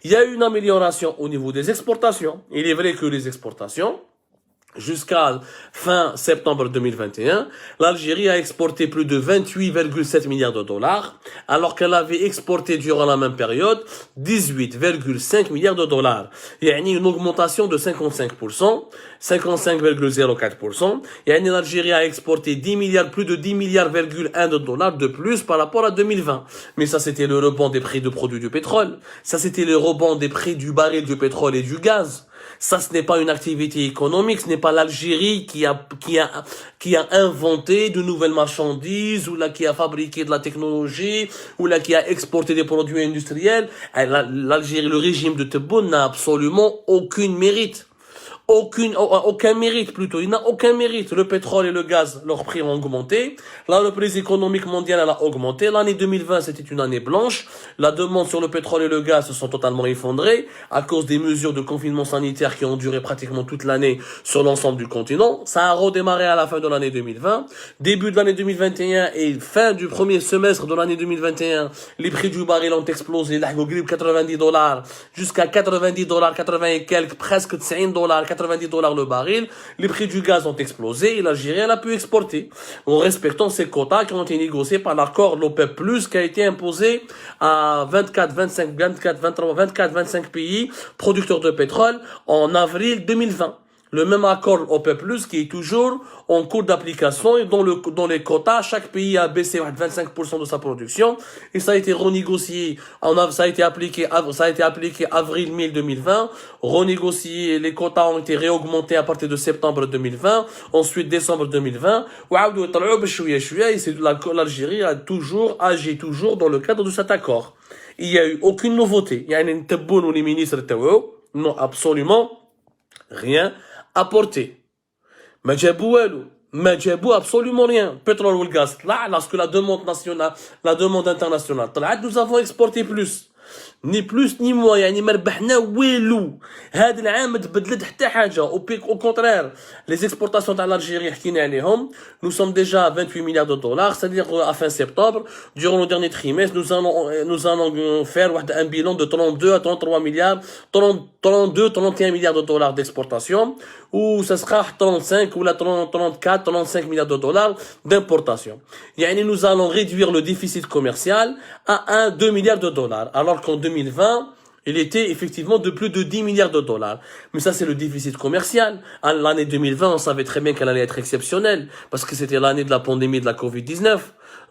Il y a eu une amélioration au niveau des exportations. Il est vrai que les exportations, jusqu'à fin septembre 2021, l'Algérie a exporté plus de 28,7 milliards de dollars, alors qu'elle avait exporté durant la même période 18,5 milliards de dollars. Il y a une augmentation de 55%, 55,04%. L'Algérie a exporté 10 milliards, plus de 10 milliards,1 de dollars de plus par rapport à 2020. Mais ça, c'était le rebond des prix de produits du pétrole. Ça, c'était le rebond des prix du baril du pétrole et du gaz. Ça, ce n'est pas une activité économique, ce n'est pas l'Algérie qui a inventé de nouvelles marchandises, ou là, qui a fabriqué de la technologie, ou là, qui a exporté des produits industriels. L'Algérie, le régime de Tebboune n'a absolument aucun mérite. Aucun mérite plutôt. Il n'a aucun mérite. Le pétrole et le gaz, leurs prix ont augmenté. La reprise économique mondiale, elle a augmenté. L'année 2020, c'était une année blanche. La demande sur le pétrole et le gaz se sont totalement effondrées à cause des mesures de confinement sanitaire qui ont duré pratiquement toute l'année sur l'ensemble du continent. Ça a redémarré à la fin de l'année 2020. Début de l'année 2021 et fin du premier semestre de l'année 2021, les prix du baril ont explosé. Là, 90 dollars jusqu'à 90 dollars, 80 et quelques, presque 90 dollars, 90 dollars le baril. Les prix du gaz ont explosé et l'Algérie a pu exporter en respectant ces quotas qui ont été négociés par l'accord de l'OPEP+, qui a été imposé à 24-25 pays producteurs de pétrole en avril 2020. Le même accord OPEP+, qui est toujours en cours d'application et dont les quotas, chaque pays a baissé 25% de sa production, et ça a été renégocié, ça a été appliqué avril-mai 2020, renégocié, les quotas ont été réaugmentés à partir de septembre 2020, ensuite décembre 2020, et l'Algérie a toujours agi dans le cadre de cet accord. Il n'y a eu aucune nouveauté. Il y a une Tebboune ou les ministres n'ont absolument rien apporté. ما جابوا absolument rien. Pétrole ou le gaz, là, lorsque la demande nationale, la demande internationale, nous avons exporté plus. Ni plus ni moins, يعني ما ربحنا والو. هذا العام ما تبدلت حتى حاجة. Au contraire, les exportations dans l'Algérie, حكينا عليهم, nous sommes déjà à 28 milliards de dollars, c'est-à-dire à fin septembre, durant le dernier trimestre, nous allons faire un bilan de 32 à 33 milliards, 32, 31 milliards de dollars d'exportation, ou ça sera 35 ou la 34, 35 milliards de dollars d'importation. يعني nous allons réduire le déficit commercial à 2 milliards de dollars, alors qu'en 2020, il était effectivement de plus de 10 milliards de dollars. Mais ça, c'est le déficit commercial. L'année 2020, on savait très bien qu'elle allait être exceptionnelle, parce que c'était l'année de la pandémie de la Covid-19.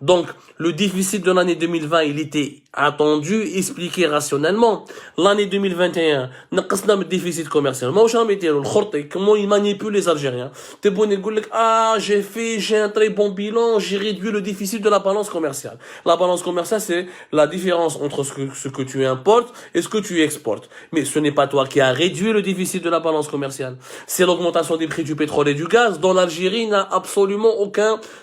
Donc, le déficit de l'année 2020, il était attendu, expliqué rationnellement. L'année 2021, نقصنا من déficit commercial. Comment ils manipulent les Algériens? T'es bon, ils disent, j'ai un très bon bilan, j'ai réduit le déficit de la balance commerciale. La balance commerciale, c'est la différence entre ce que tu importes et ce que tu exportes. Mais ce n'est pas toi qui as réduit le déficit de la balance commerciale. C'est l'augmentation des prix du pétrole et du gaz, dont l'Algérie n'a absolument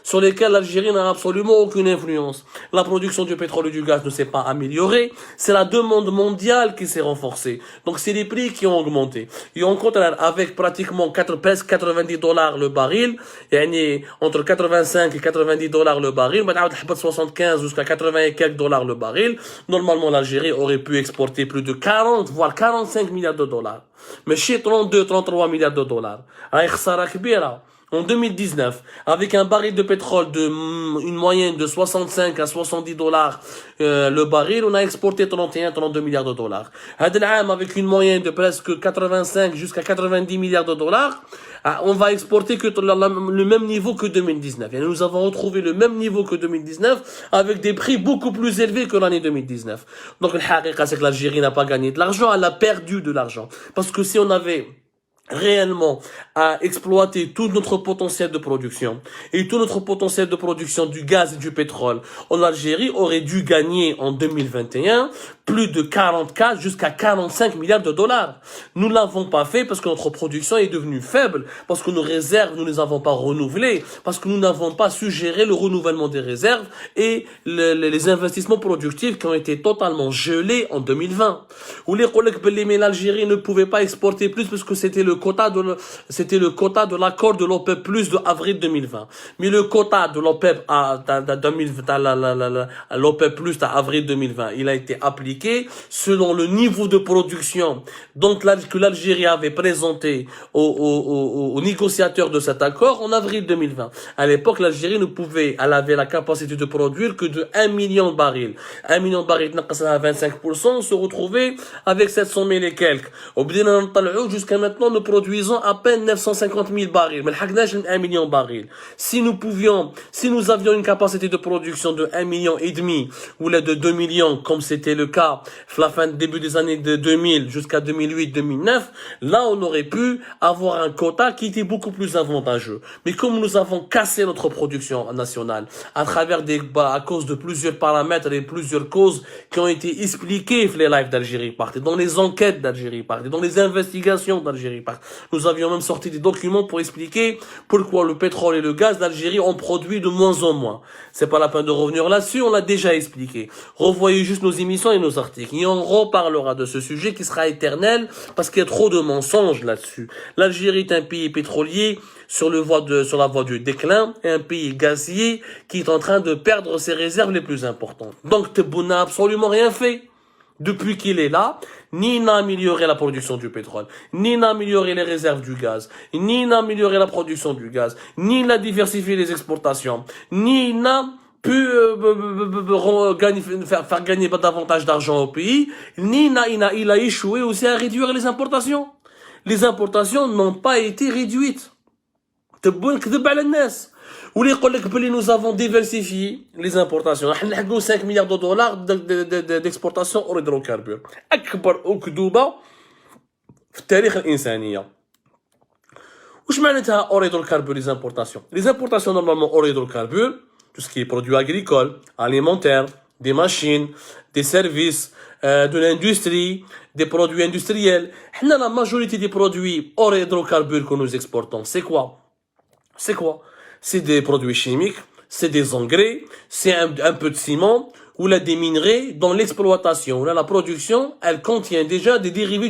sur lesquels l'Algérie n'a absolument aucune influence. La production du pétrole et du gaz ne s'est pas améliorée. C'est la demande mondiale qui s'est renforcée. Donc c'est les prix qui ont augmenté. Et au contraire, avec pratiquement presque 90 dollars le baril, entre 85 et 90 dollars le baril, 75 jusqu'à 80 et quelques dollars le baril, normalement l'Algérie aurait pu exporter plus de 40, voire 45 milliards de dollars. Mais chez 32, 33 milliards de dollars. En 2019, avec un baril de pétrole une moyenne de 65 à 70 dollars le baril, on a exporté 31, 32 milliards de dollars. Avec une moyenne de presque 85 jusqu'à 90 milliards de dollars, on va exporter que le même niveau que 2019. Et nous avons retrouvé le même niveau que 2019 avec des prix beaucoup plus élevés que l'année 2019. Donc, le haqiqa, c'est que l'Algérie n'a pas gagné de l'argent, elle a perdu de l'argent. Parce que si on avait réellement à exploiter tout notre potentiel de production et tout notre potentiel de production du gaz et du pétrole en Algérie aurait dû gagner en 2021 plus de 44 jusqu'à 45 milliards de dollars. Nous ne l'avons pas fait parce que notre production est devenue faible, parce que nos réserves, nous ne les avons pas renouvelées, parce que nous n'avons pas su gérer le renouvellement des réserves et les investissements productifs qui ont été totalement gelés en 2020. Ou les collègues, mais l'Algérie ne pouvait pas exporter plus parce que c'était le c'était le quota de l'accord de l'OPEP+ de avril 2020. Mais le quota de l'OPEP l'OPEP+ à avril 2020, il a été appliqué selon le niveau de production que l'Algérie avait présenté aux négociateurs de cet accord en avril 2020. À l'époque, l'Algérie elle avait la capacité de produire que de 1 million de barils. 1 million de barils, à 25%, on se retrouvait avec 700 000 et quelques. Jusqu'à maintenant, nous produisons à peine 950 000 barils. Mais 1 million de barils. Si nous avions une capacité de production de 1,5 million, ou là de 2 millions, comme c'était le cas, la fin début des années de 2000 jusqu'à 2008-2009, là, on aurait pu avoir un quota qui était beaucoup plus avantageux. Mais comme nous avons cassé notre production nationale à travers à cause de plusieurs paramètres et plusieurs causes qui ont été expliquées dans les lives d'Algérie Part, dans les enquêtes d'Algérie Part, dans les investigations d'Algérie Part. Nous avions même sorti des documents pour expliquer pourquoi le pétrole et le gaz d'Algérie ont produit de moins en moins. C'est pas la peine de revenir là-dessus, on l'a déjà expliqué. Revoyez juste nos émissions et nos articles. Et on reparlera de ce sujet qui sera éternel parce qu'il y a trop de mensonges là-dessus. L'Algérie est un pays pétrolier sur la voie du déclin et un pays gazier qui est en train de perdre ses réserves les plus importantes. Donc Tebboune n'a absolument rien fait. Depuis qu'il est là, ni n'a amélioré la production du pétrole, ni n'a amélioré les réserves du gaz, ni n'a amélioré la production du gaz, ni n'a diversifié les exportations, ni n'a pu faire gagner davantage d'argent au pays, il a échoué aussi à réduire les importations. Les importations n'ont pas été réduites. Nous avons diversifié les importations. Nous avons 5 milliards de dollars d'exportation hors hydrocarbures. أكبر أكذوبة في التاريخ الإنسانية. وش معناتها hors hydrocarbures les importations? Les importations normalement hors hydrocarbures, tout ce qui est produits agricoles, alimentaires, des machines, des services, de l'industrie, des produits industriels. La majorité des produits hors hydrocarbures que nous exportons, c'est quoi? C'est des produits chimiques, c'est des engrais, c'est un peu de ciment, ou là des minerais dans l'exploitation. Là, la production, elle contient déjà des dérivés du